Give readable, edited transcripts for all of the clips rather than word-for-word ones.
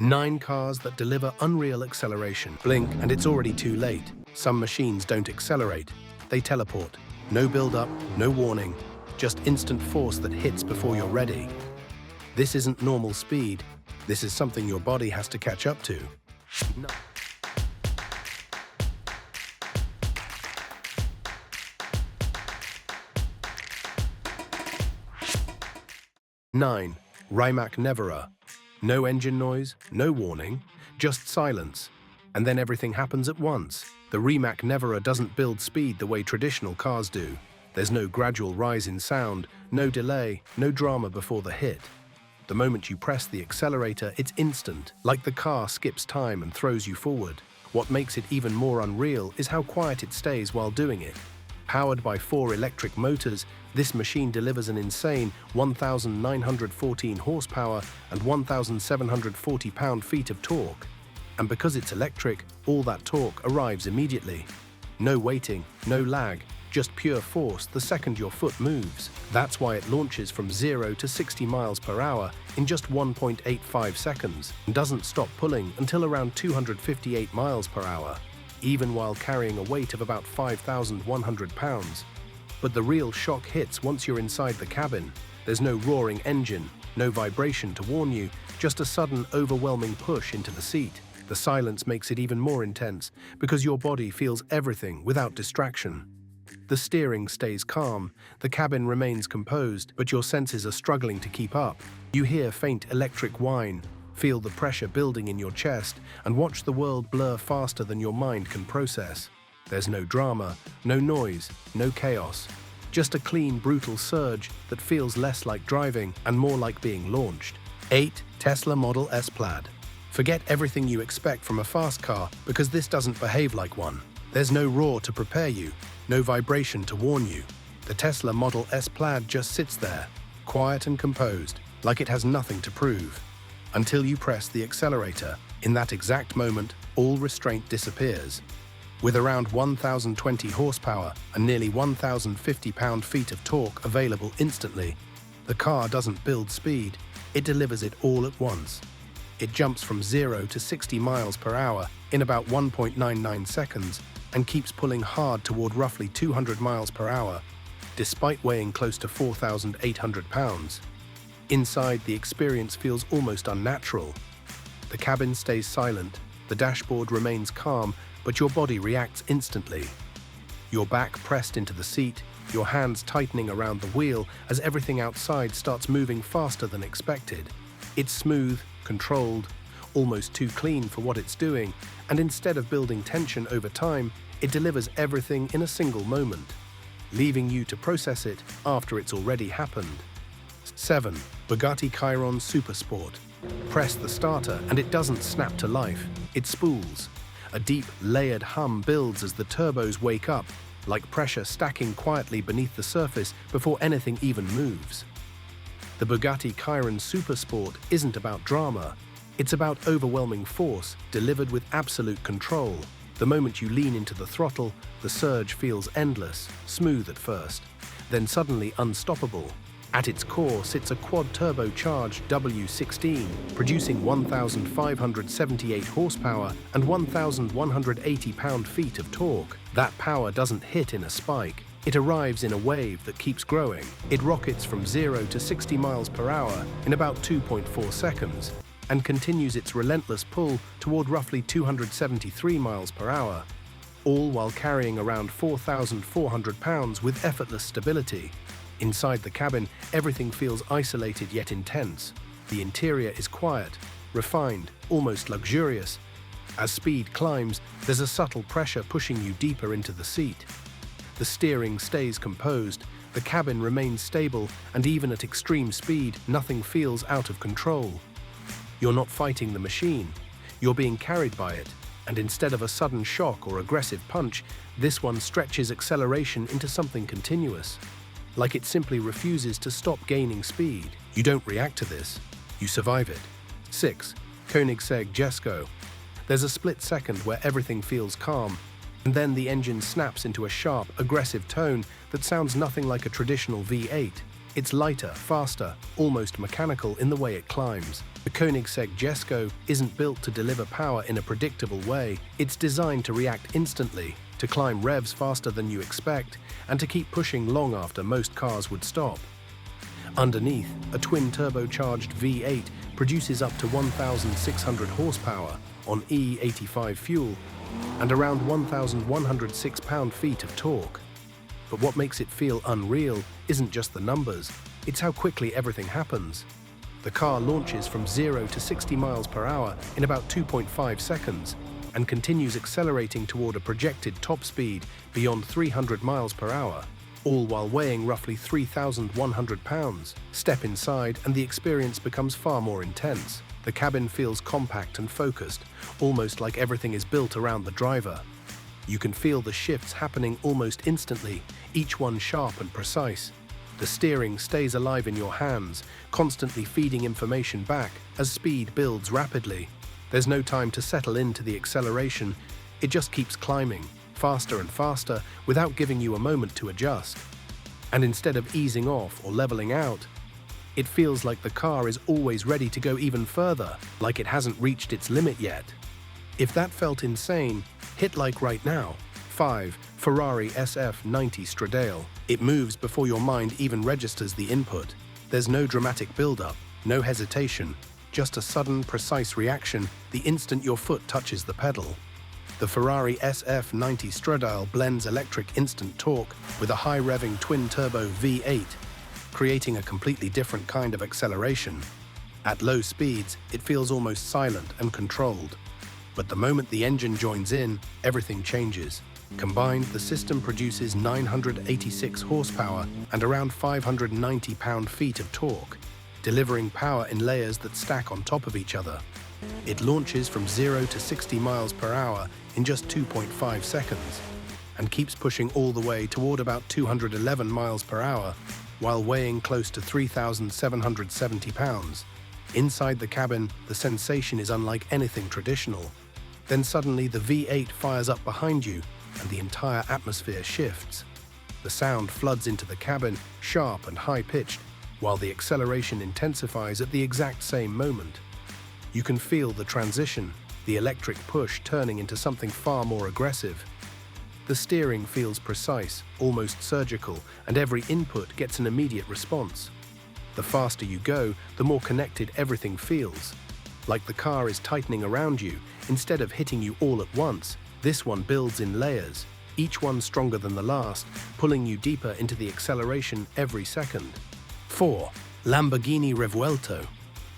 9 cars that deliver unreal acceleration. Blink and it's already too late. Some machines don't accelerate. They teleport. No build-up, no warning. Just instant force that hits before you're ready. This isn't normal speed. This is something your body has to catch up to. No. 9. Rimac Nevera. No engine noise, no warning, just silence. And then everything happens at once. The Rimac Nevera doesn't build speed the way traditional cars do. There's no gradual rise in sound, no delay, no drama before the hit. The moment you press the accelerator, it's instant, like the car skips time and throws you forward. What makes it even more unreal is how quiet it stays while doing it. Powered by 4 electric motors, this machine delivers an insane 1,914 horsepower and 1,740 pound-feet of torque. And because it's electric, all that torque arrives immediately. No waiting, no lag, just pure force the second your foot moves. That's why it launches from 0 to 60 miles per hour in just 1.85 seconds and doesn't stop pulling until around 258 miles per hour, even while carrying a weight of about 5,100 pounds. But the real shock hits once you're inside the cabin. There's no roaring engine, no vibration to warn you, just a sudden, overwhelming push into the seat. The silence makes it even more intense because your body feels everything without distraction. The steering stays calm, the cabin remains composed, but your senses are struggling to keep up. You hear faint electric whine, feel the pressure building in your chest, and watch the world blur faster than your mind can process. There's no drama, no noise, no chaos. Just a clean, brutal surge that feels less like driving and more like being launched. 8. Tesla Model S Plaid. Forget everything you expect from a fast car because this doesn't behave like one. There's no roar to prepare you, no vibration to warn you. The Tesla Model S Plaid just sits there, quiet and composed, like it has nothing to prove. Until you press the accelerator. In that exact moment, all restraint disappears. With around 1,020 horsepower and nearly 1,050 pound-feet of torque available instantly, the car doesn't build speed, it delivers it all at once. It jumps from 0 to 60 miles per hour in about 1.99 seconds and keeps pulling hard toward roughly 200 miles per hour, despite weighing close to 4,800 pounds. Inside, the experience feels almost unnatural. The cabin stays silent, the dashboard remains calm, but your body reacts instantly. Your back pressed into the seat, your hands tightening around the wheel as everything outside starts moving faster than expected. It's smooth, controlled, almost too clean for what it's doing, and instead of building tension over time, it delivers everything in a single moment, leaving you to process it after it's already happened. 7. Bugatti Chiron Super Sport. Press the starter and it doesn't snap to life, it spools. A deep, layered hum builds as the turbos wake up, like pressure stacking quietly beneath the surface before anything even moves. The Bugatti Chiron Super Sport isn't about drama. It's about overwhelming force delivered with absolute control. The moment you lean into the throttle, the surge feels endless, smooth at first, then suddenly unstoppable. At its core sits a quad-turbocharged W16, producing 1,578 horsepower and 1,180 pound-feet of torque. That power doesn't hit in a spike. It arrives in a wave that keeps growing. It rockets from 0 to 60 miles per hour in about 2.4 seconds and continues its relentless pull toward roughly 273 miles per hour, all while carrying around 4,400 pounds with effortless stability. Inside the cabin, everything feels isolated yet intense. The interior is quiet, refined, almost luxurious. As speed climbs, there's a subtle pressure pushing you deeper into the seat. The steering stays composed, the cabin remains stable, and even at extreme speed, nothing feels out of control. You're not fighting the machine, you're being carried by it, and instead of a sudden shock or aggressive punch, this one stretches acceleration into something continuous. Like it simply refuses to stop gaining speed. You don't react to this, you survive it. 6. Koenigsegg Jesko. There's a split second where everything feels calm, and then the engine snaps into a sharp, aggressive tone that sounds nothing like a traditional V8. It's lighter, faster, almost mechanical in the way it climbs. The Koenigsegg Jesko isn't built to deliver power in a predictable way. It's designed to react instantly, to climb revs faster than you expect, and to keep pushing long after most cars would stop. Underneath, a twin-turbocharged V8 produces up to 1,600 horsepower on E85 fuel and around 1,106 pound-feet of torque. But what makes it feel unreal isn't just the numbers, it's how quickly everything happens. The car launches from 0 to 60 miles per hour in about 2.5 seconds and continues accelerating toward a projected top speed beyond 300 miles per hour, all while weighing roughly 3,100 pounds. Step inside and the experience becomes far more intense. The cabin feels compact and focused, almost like everything is built around the driver. You can feel the shifts happening almost instantly, each one sharp and precise. The steering stays alive in your hands, constantly feeding information back as speed builds rapidly. There's no time to settle into the acceleration, it just keeps climbing, faster and faster, without giving you a moment to adjust. And instead of easing off or leveling out, it feels like the car is always ready to go even further, like it hasn't reached its limit yet. If that felt insane, hit like right now. 5. Ferrari SF90 Stradale. It moves before your mind even registers the input. There's no dramatic build-up, no hesitation, just a sudden, precise reaction the instant your foot touches the pedal. The Ferrari SF90 Stradale blends electric instant torque with a high-revving twin-turbo V8, creating a completely different kind of acceleration. At low speeds, it feels almost silent and controlled. But the moment the engine joins in, everything changes. Combined, the system produces 986 horsepower and around 590 pound-feet of torque, delivering power in layers that stack on top of each other. It launches from 0 to 60 miles per hour in just 2.5 seconds and keeps pushing all the way toward about 211 miles per hour while weighing close to 3,770 pounds. Inside the cabin, the sensation is unlike anything traditional. Then suddenly the V8 fires up behind you and the entire atmosphere shifts. The sound floods into the cabin, sharp and high-pitched, while the acceleration intensifies at the exact same moment. You can feel the transition, the electric push turning into something far more aggressive. The steering feels precise, almost surgical, and every input gets an immediate response. The faster you go, the more connected everything feels. Like the car is tightening around you, instead of hitting you all at once, this one builds in layers, each one stronger than the last, pulling you deeper into the acceleration every second. 4. Lamborghini Revuelto.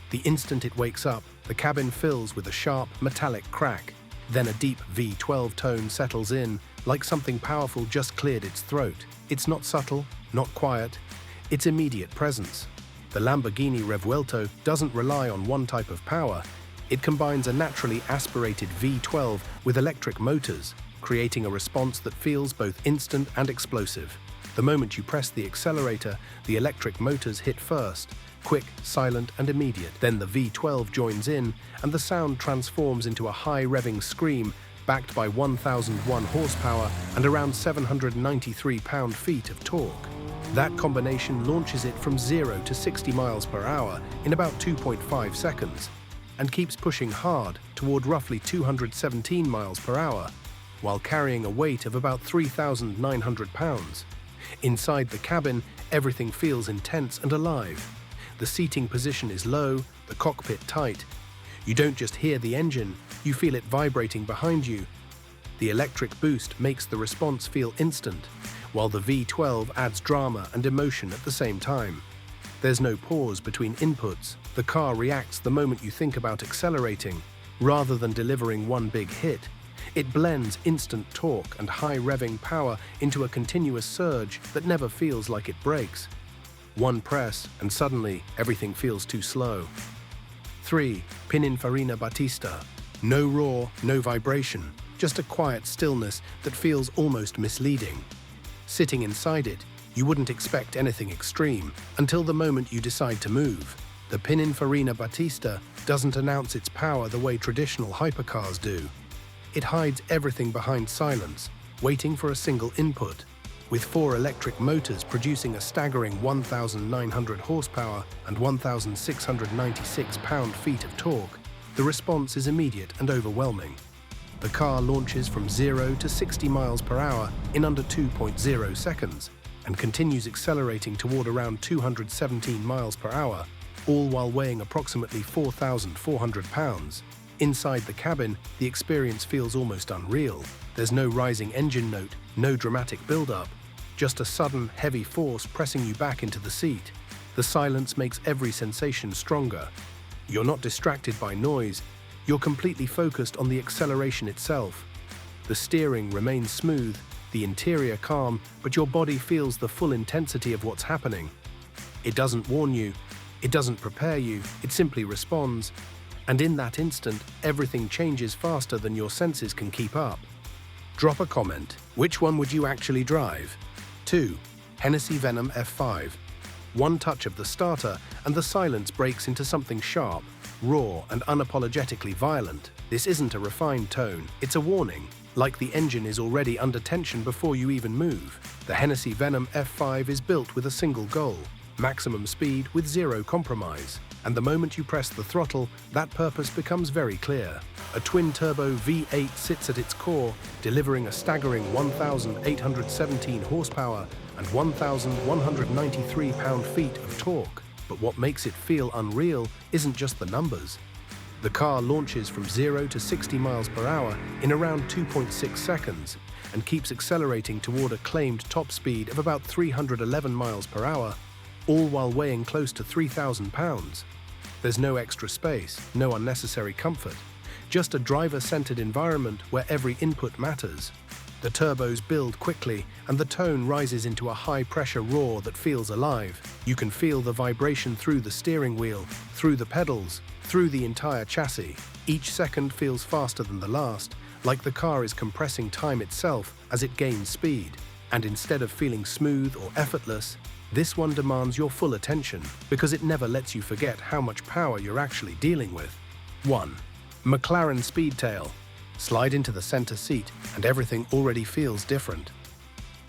The instant it wakes up, the cabin fills with a sharp, metallic crack. Then a deep V12 tone settles in, like something powerful just cleared its throat. It's not subtle, not quiet, it's immediate presence. The Lamborghini Revuelto doesn't rely on one type of power. It combines a naturally aspirated V12 with electric motors, creating a response that feels both instant and explosive. The moment you press the accelerator, the electric motors hit first, quick, silent, and immediate. Then the V12 joins in, and the sound transforms into a high-revving scream backed by 1,001 horsepower and around 793 pound-feet of torque. That combination launches it from 0 to 60 miles per hour in about 2.5 seconds and keeps pushing hard toward roughly 217 miles per hour while carrying a weight of about 3,900 pounds. Inside the cabin, everything feels intense and alive. The seating position is low, the cockpit tight. You don't just hear the engine, you feel it vibrating behind you. The electric boost makes the response feel instant, while the V12 adds drama and emotion at the same time. There's no pause between inputs. The car reacts the moment you think about accelerating, rather than delivering one big hit. It blends instant torque and high-revving power into a continuous surge that never feels like it breaks. One press, and suddenly everything feels too slow. 3. Pininfarina Battista. No roar, no vibration, just a quiet stillness that feels almost misleading. Sitting inside it, you wouldn't expect anything extreme until the moment you decide to move. The Pininfarina Battista doesn't announce its power the way traditional hypercars do. It hides everything behind silence, waiting for a single input. With 4 electric motors producing a staggering 1,900 horsepower and 1,696 pound-feet of torque, the response is immediate and overwhelming. The car launches from 0 to 60 miles per hour in under 2.0 seconds and continues accelerating toward around 217 miles per hour, all while weighing approximately 4,400 pounds. Inside the cabin, the experience feels almost unreal. There's no rising engine note, no dramatic build-up, just a sudden, heavy force pressing you back into the seat. The silence makes every sensation stronger. You're not distracted by noise, you're completely focused on the acceleration itself. The steering remains smooth, the interior calm, but your body feels the full intensity of what's happening. It doesn't warn you, it doesn't prepare you, it simply responds. And in that instant, everything changes faster than your senses can keep up. Drop a comment. Which one would you actually drive? 2. Hennessey Venom F5. One touch of the starter and the silence breaks into something sharp, raw and unapologetically violent. This isn't a refined tone, it's a warning, like the engine is already under tension before you even move. The Hennessey Venom F5 is built with a single goal: maximum speed with zero compromise. And the moment you press the throttle, that purpose becomes very clear. A twin-turbo V8 sits at its core, delivering a staggering 1,817 horsepower and 1,193 pound-feet of torque. But what makes it feel unreal isn't just the numbers. The car launches from 0 to 60 miles per hour in around 2.6 seconds and keeps accelerating toward a claimed top speed of about 311 miles per hour, all while weighing close to 3,000 pounds. There's no extra space, no unnecessary comfort, just a driver-centered environment where every input matters. The turbos build quickly, and the tone rises into a high-pressure roar that feels alive. You can feel the vibration through the steering wheel, through the pedals, through the entire chassis. Each second feels faster than the last, like the car is compressing time itself as it gains speed. And instead of feeling smooth or effortless, this one demands your full attention because it never lets you forget how much power you're actually dealing with. 1. McLaren Speedtail. Slide into the center seat and everything already feels different.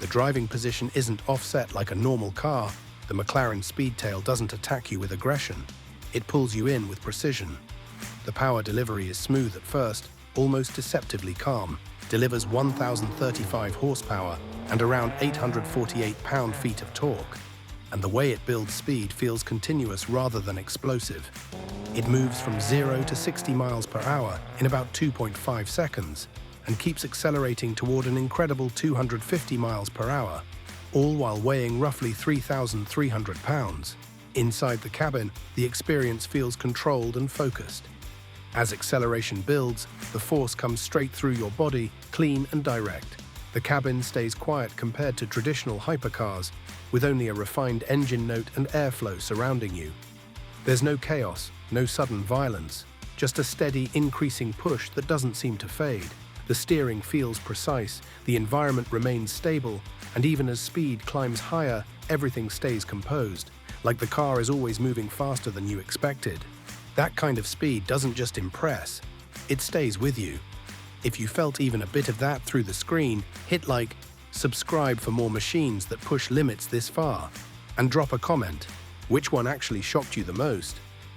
The driving position isn't offset like a normal car. The McLaren Speedtail doesn't attack you with aggression. It pulls you in with precision. The power delivery is smooth at first, almost deceptively calm, delivers 1,035 horsepower and around 848 pound-feet of torque. And the way it builds speed feels continuous rather than explosive. It moves from 0 to 60 miles per hour in about 2.5 seconds and keeps accelerating toward an incredible 250 miles per hour, all while weighing roughly 3,300 pounds. Inside the cabin, the experience feels controlled and focused. As acceleration builds, the force comes straight through your body, clean and direct. The cabin stays quiet compared to traditional hypercars, with only a refined engine note and airflow surrounding you. There's no chaos, no sudden violence, just a steady, increasing push that doesn't seem to fade. The steering feels precise, the environment remains stable, and even as speed climbs higher, everything stays composed, like the car is always moving faster than you expected. That kind of speed doesn't just impress, it stays with you. If you felt even a bit of that through the screen, hit like, subscribe for more machines that push limits this far, and drop a comment. Which one actually shocked you the most?